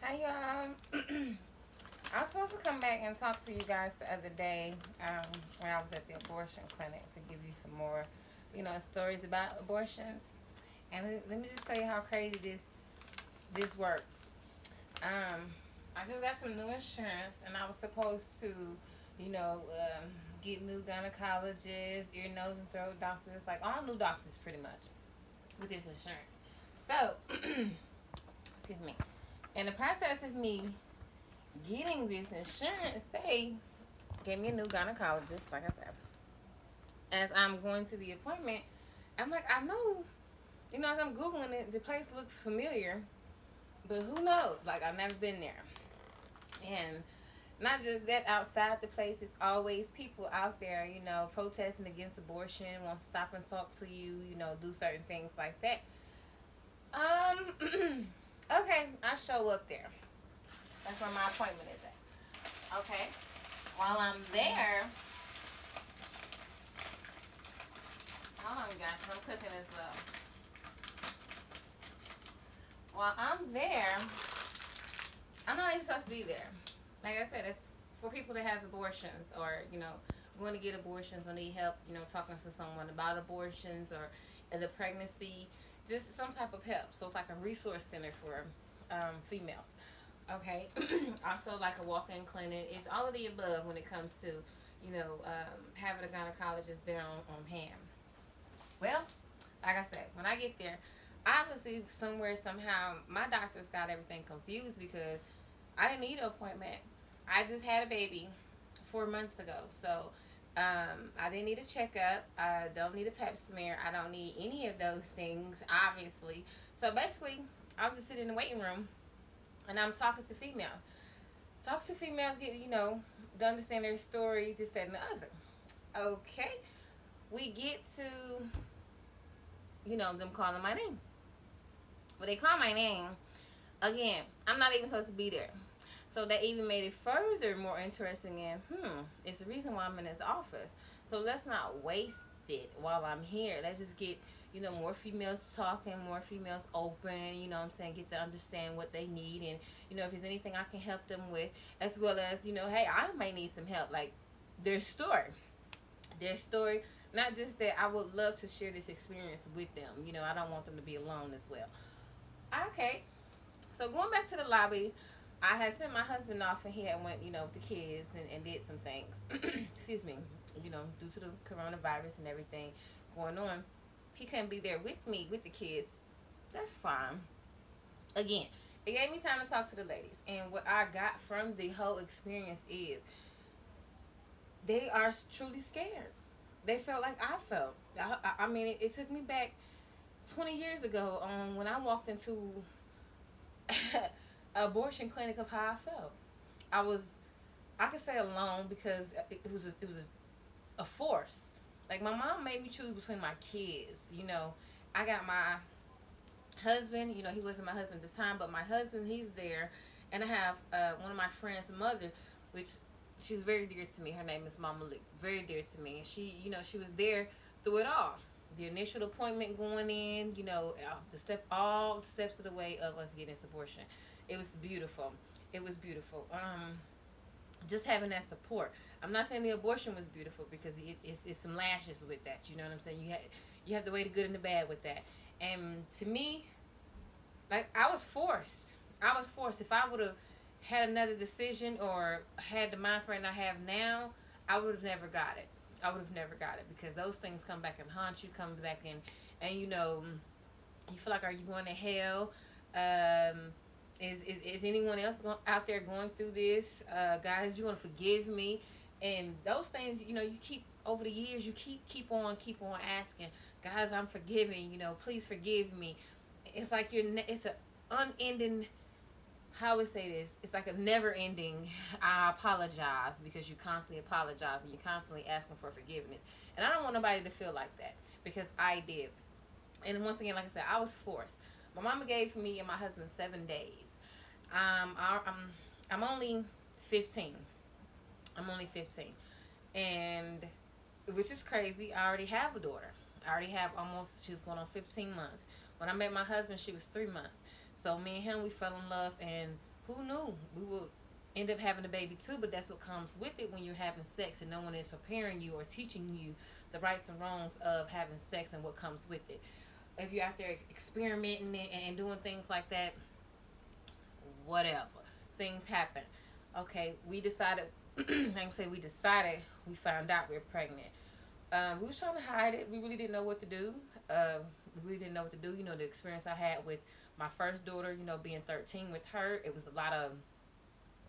Hi y'all. I was supposed to come back and talk to you guys the other day when I was at the abortion clinic to give you some more, stories about abortions. And let me just tell you how crazy this worked. Um, I just got some new insurance, and I was supposed to, get new gynecologists, ear, nose, and throat doctors, like all new doctors, pretty much, with this insurance. So, excuse me. In the process of me getting this insurance, they gave me a new gynecologist, like I said. As I'm going to the appointment, I'm like, I know, as I'm Googling it, the place looks familiar, but who knows? Like, I've never been there. And not just that, outside the place, it's always people out there, protesting against abortion, want to stop and talk to you, do certain things like that. Okay, I show up there. That's where my appointment is at. Okay. While I'm there, hold on, guys, I'm cooking as well. While I'm there, I'm not even supposed to be there. Like I said, it's for people that have abortions or, going to get abortions or need help, talking to someone about abortions or the pregnancy, just some type of help. So it's like a resource center for females. Okay. Also, like a walk-in clinic. It's all of the above when it comes to, having a gynecologist there on hand. Well, like I said, when I get there, obviously somewhere somehow my doctors got everything confused because I didn't need an appointment. I just had a baby 4 months ago, so I didn't need a checkup. I don't need a pap smear. I don't need any of those things, obviously. So basically, I was just sitting in the waiting room, and I'm talking to females. Talk to females, get to understand their story, this, that, and the other. Okay, we get to them calling my name. When they call my name, again, I'm not even supposed to be there. So that even made it further more interesting and it's the reason why I'm in this office. So let's not waste it while I'm here. Let's just get, more females talking, more females open, what I'm saying, get to understand what they need and, if there's anything I can help them with, as well as, hey, I might need some help. Like their story. Their story. Not just that I would love to share this experience with them. I don't want them to be alone as well. Okay. So going back to the lobby, I had sent my husband off and he had went, with the kids and did some things. Excuse me. Due to the coronavirus and everything going on, he couldn't be there with me, with the kids. That's fine. Again, it gave me time to talk to the ladies. And what I got from the whole experience is they are truly scared. They felt like I felt. I mean, it took me back 20 years ago when I walked into abortion clinic of how I felt. I was, I could say alone because it was a force. Like my mom made me choose between my kids. I got my husband. He wasn't my husband at the time, but my husband, he's there, and I have one of my friends' mother, which she's very dear to me. Her name is Mama Lee. Very dear to me, and she was there through it all. The initial appointment going in, all steps of the way of us getting this abortion. It was beautiful. It was beautiful. Just having that support. I'm not saying the abortion was beautiful because it's some lashes with that. You know what I'm saying? You have the way the good and the bad with that. And to me, like I was forced. I was forced. If I would have had another decision or had the mind frame I have now, I would have never got it. I would have never got it because those things come back and haunt you, come back and you feel like, are you going to hell? Is anyone else out there going through this? God, is you going to forgive me? And those things, you keep over the years, you keep on asking, guys, I'm forgiving. Please forgive me. It's like it's an unending. How would say this? It's like a never-ending. I apologize because you constantly apologize and you're constantly asking for forgiveness. And I don't want nobody to feel like that because I did. And once again, like I said, I was forced. My mama gave me and my husband 7 days. I'm only 15. I'm only 15, and which is crazy. I already have a daughter. I already have almost. She was going on 15 months. When I met my husband, she was 3 months. So me and him, we fell in love, and Who knew we will end up having a baby too? But that's what comes with it when you're having sex and no one is preparing you or teaching you the rights and wrongs of having sex and what comes with it. If you're out there experimenting and doing things like that, whatever, things happen. Okay, we decided. I'm say we decided. We found out we were pregnant. We was trying to hide it. We really didn't know what to do. We really didn't know what to do. You know, the experience I had with my first daughter, you know, being 13 with her, it was a lot of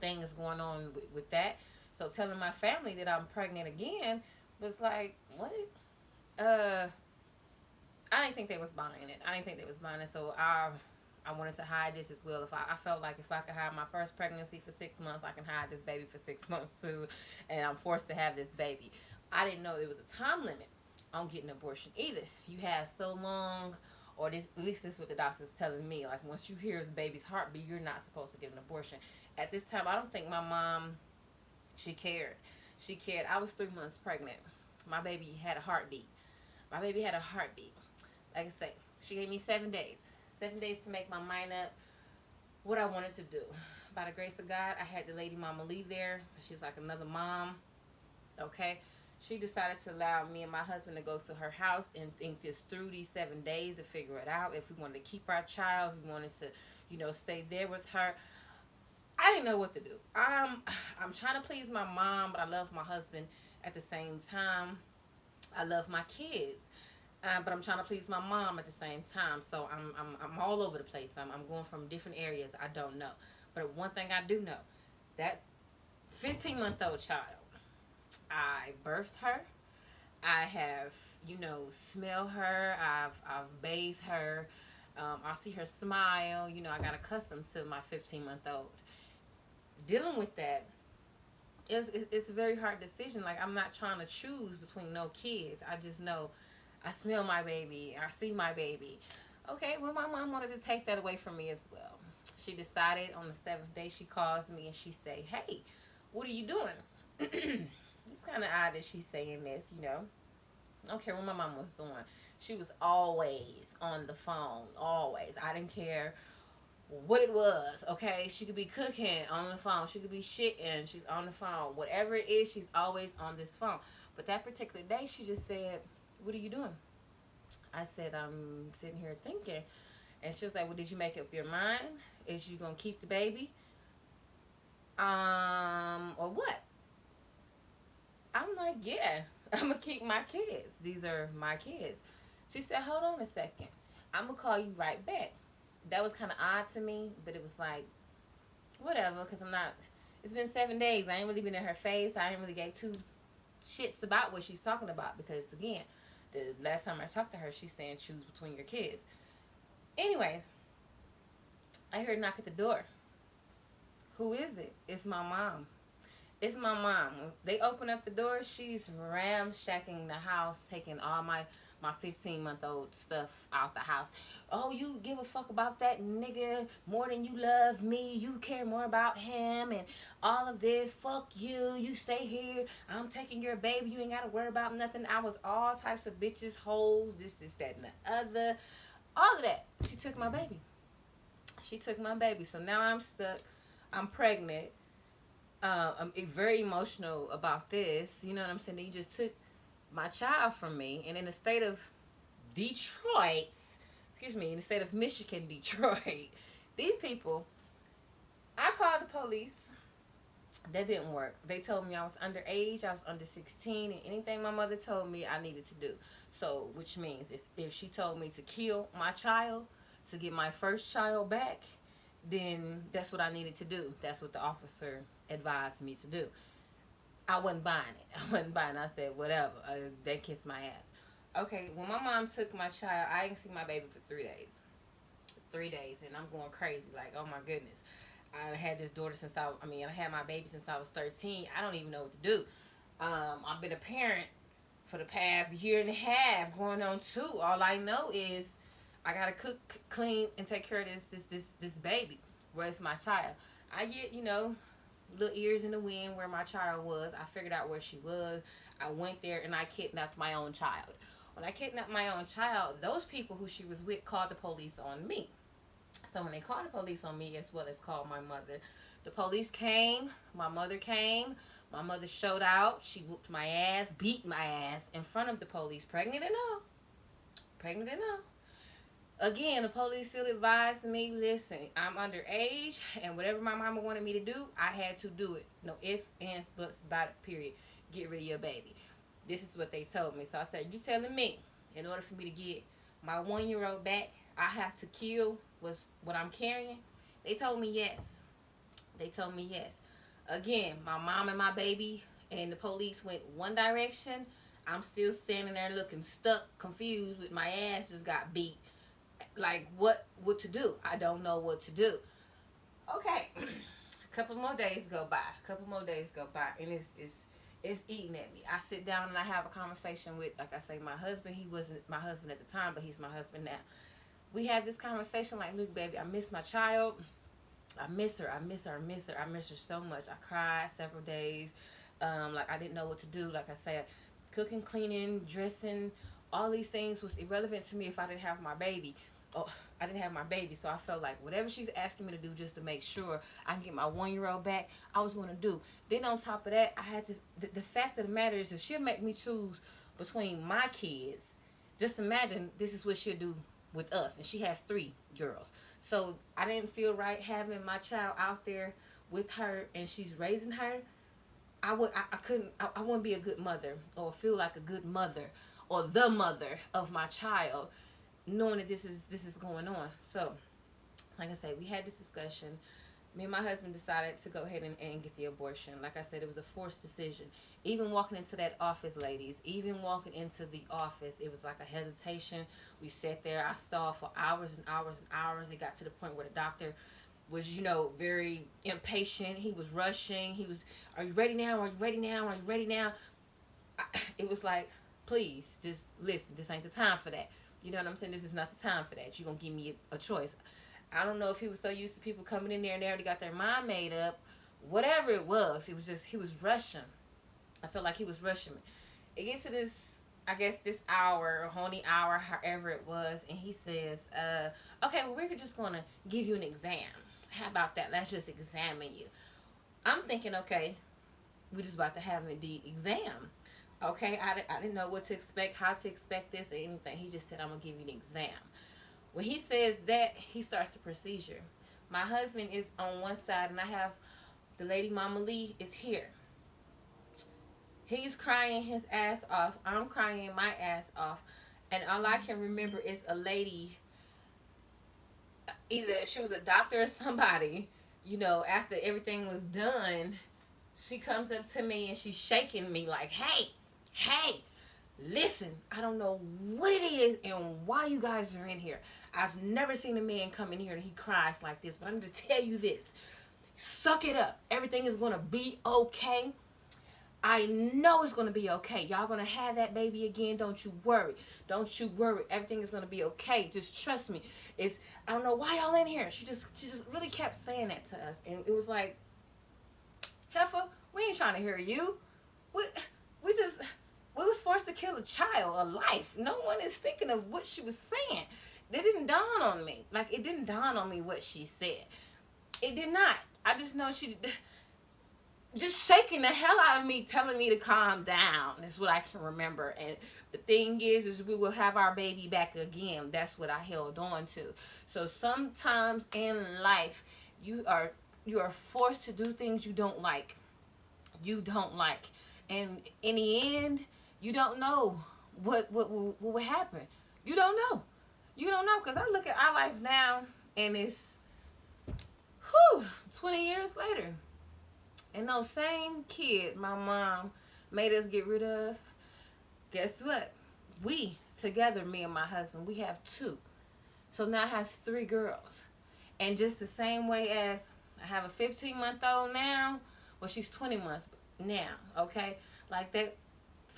things going on with that. So telling my family that I'm pregnant again was like, what? Uh, I didn't think they was buying it. I didn't think they was buying it. So I wanted to hide this as well. I felt like if I could hide my first pregnancy for 6 months, I can hide this baby for 6 months too, and I'm forced to have this baby. I didn't know there was a time limit on getting an abortion either. You have so long, or this, at least this is what the doctor was telling me. Like once you hear the baby's heartbeat, you're not supposed to get an abortion. At this time, I don't think my mom, she cared. She cared. I was 3 months pregnant. My baby had a heartbeat. My baby had a heartbeat. Like I say, she gave me 7 days. 7 days to make my mind up what I wanted to do. By the grace of God, I had the lady mama leave there. She's like another mom. Okay. She decided to allow me and my husband to go to her house and think this through these 7 days to figure it out. If we wanted to keep our child, if we wanted to, you know, stay there with her. I didn't know what to do. I'm trying to please my mom, but I love my husband at the same time. I love my kids. But I'm trying to please my mom at the same time. So I'm all over the place. I'm going from different areas. I don't know. But one thing I do know, that 15-month-old child, I birthed her. I have, you know, smell her. I've bathed her. I see her smile. You know, I got accustomed to my 15-month-old. Dealing with that, it's a very hard decision. Like, I'm not trying to choose between no kids. I just know I smell my baby. I see my baby. Okay, well, my mom wanted to take that away from me as well. She decided on the 7th day, she calls me and she say, hey, what are you doing? It's kind of odd that she's saying this, you know. I don't care what my mom was doing. She was always on the phone, always. I didn't care what it was, okay? She could be cooking on the phone. She could be shitting. She's on the phone. Whatever it is, she's always on this phone. But that particular day, she just said, what are you doing? I said, I'm sitting here thinking. And she was like, well, did you make up your mind? Is you going to keep the baby? Or what? I'm like, yeah, I'm going to keep my kids. These are my kids. She said, hold on a second. I'm going to call you right back. That was kind of odd to me, but it was like, whatever, because it's been 7 days. I ain't really been in her face. I ain't really gave two shits about what she's talking about because, again, the last time I talked to her, she's saying choose between your kids. Anyways, I heard a knock at the door. Who is it? It's my mom. It's my mom. When they open up the door, she's ramshacking the house, taking all my 15-month-old stuff out the house. Oh, you give a fuck about that nigga more than you love me. You care more about him and all of this. Fuck you. You stay here. I'm taking your baby. You ain't got to worry about nothing. I was all types of bitches, hoes, this, that, and the other. All of that. She took my baby. She took my baby. So now I'm stuck. I'm pregnant. I'm very emotional about this. You know what I'm saying? You just took my child from me. And in the state of Detroit, in the state of Michigan, Detroit, these people, I called the police. That didn't work. They told me I was underage. I was under 16. And anything my mother told me, I needed to do. So, which means if she told me to kill my child to get my first child back, then that's what I needed to do. That's what the officer advised me to do. I wasn't buying it. I said, whatever. They kissed my ass. Okay, when my mom took my child, I didn't see my baby for 3 days. 3 days, and I'm going crazy. Like, oh my goodness. I had this daughter I had my baby since I was 13. I don't even know what to do. I've been a parent for the past year and a half, going on 2. All I know is I gotta cook, clean, and take care of this baby. Where's my child? I get, little ears in the wind where my child was. I figured out where she was. I went there and I kidnapped my own child. When I kidnapped my own child, those people who she was with called the police on me. So when they called the police on me, as well as called my mother, the police came, my mother came, my mother showed out. She whooped my ass, beat my ass in front of the police, pregnant and all. Pregnant and all. Again, the police still advised me, listen, I'm underage, and whatever my mama wanted me to do, I had to do it. No ifs, ands, buts, about it, period. Get rid of your baby. This is what they told me. So I said, you telling me, in order for me to get my 1-year-old back, I have to kill what I'm carrying? They told me yes. They told me yes. Again, my mom and my baby and the police went one direction. I'm still standing there looking stuck, confused, with my ass just got beat. Like, what to do? I don't know what to do. Okay. A couple more days go by. And it's eating at me. I sit down and I have a conversation with, like I say, my husband. He wasn't my husband at the time, but he's my husband now. We had this conversation like, look, baby, I miss my child. I miss her so much. I cried several days. Like, I didn't know what to do. Like I said, cooking, cleaning, dressing, all these things was irrelevant to me if I didn't have my baby. Oh, I didn't have my baby, so I felt like whatever she's asking me to do just to make sure I can get my 1-year-old back, I was going to do. Then on top of that, I had to, the fact of the matter is, if she'll make me choose between my kids, just imagine this is what she'll do with us. And she has 3 girls. So I didn't feel right having my child out there with her and she's raising her. I wouldn't be a good mother or feel like a good mother or the mother of my child, knowing that this is going on. So, like I said, we had this discussion. Me and my husband decided to go ahead and get the abortion. Like I said, it was a forced decision. Even walking into that office, ladies, even walking into the office, it was like a hesitation. We sat there. I stalled for hours and hours and hours. It got to the point where the doctor was, very impatient. He was rushing. He was, are you ready now? Are you ready now? Are you ready now? It was like, please, just listen. This ain't the time for that. You know what I'm saying? This is not the time for that. You're going to give me a choice. I don't know if he was so used to people coming in there and they already got their mind made up. Whatever it was just, he was rushing. I felt like he was rushing me. It gets to this, I guess, this hour, or honey hour, however it was, and he says, okay, well, we're just going to give you an exam. How about that? Let's just examine you. I'm thinking, okay, we're just about to have the exam. Okay, I didn't know what to expect, how to expect this or anything. He just said, I'm going to give you an exam. When he says that, he starts the procedure. My husband is on one side, and I have the lady, Mama Lee, is here. He's crying his ass off. I'm crying my ass off. And all I can remember is a lady, either she was a doctor or somebody, after everything was done, she comes up to me and she's shaking me like, hey, listen, I don't know what it is and why you guys are in here. I've never seen a man come in here and he cries like this, but I'm going to tell you this. Suck it up. Everything is going to be okay. I know it's going to be okay. Y'all going to have that baby again. Don't you worry. Don't you worry. Everything is going to be okay. Just trust me. I don't know why y'all in here. She just really kept saying that to us. And it was like, heifer, we ain't trying to hear you. We was forced to kill a child, a life. No one is thinking of what she was saying. It didn't dawn on me. Like, it didn't dawn on me what she said. It did not. I just know she just shaking the hell out of me, telling me to calm down. Is what I can remember. And the thing is we will have our baby back again. That's what I held on to. So sometimes in life, you are forced to do things you don't like. You don't like. And in the end, you don't know what will happen. You don't know. You don't know, because I look at our life now, and it's 20 years later. And those same kids my mom made us get rid of, guess what? We, together, me and my husband, we have 2. So now I have 3 girls. And just the same way as I have a 15-month-old now, well, she's 20 months now, okay? Like that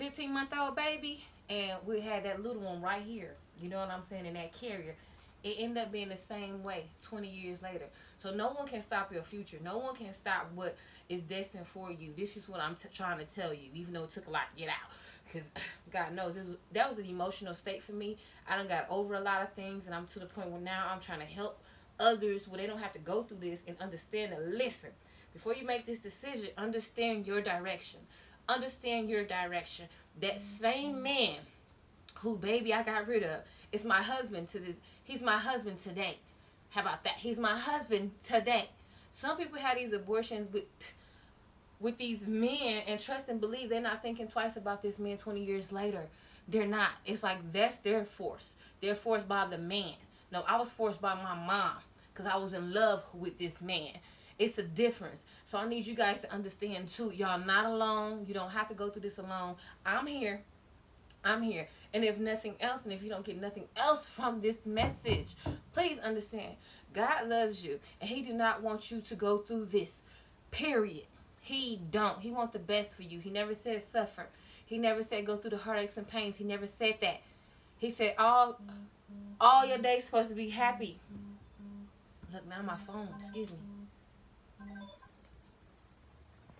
15-month-old baby, and we had that little one right here. You know what I'm saying? In that carrier. It ended up being the same way 20 years later. So no one can stop your future. No one can stop what is destined for you. This is what I'm trying to tell you, even though it took a lot to get out. Because God knows, that was an emotional state for me. I done got over a lot of things, and I'm to the point where now I'm trying to help others where they don't have to go through this and understand and listen. Before you make this decision, understand your direction. Understand your direction. That same man who, baby, I got rid of, is my husband he's my husband today. How about that? He's my husband today. Some people have these abortions with these men and trust and believe they're not thinking twice about this man 20 years later. They're not. It's like that's their force. They're forced by the man. No, I was forced by my mom because I was in love with this man. It's a difference. So I need you guys to understand too. Y'all not alone. You don't have to go through this alone. I'm here. I'm here. And if nothing else, and if you don't get nothing else from this message, please understand, God loves you. And he do not want you to go through this. Period. He don't. He wants the best for you. He never said suffer. He never said go through the heartaches and pains. He never said that. He said all your days supposed to be happy. Look, now my phone. Excuse me.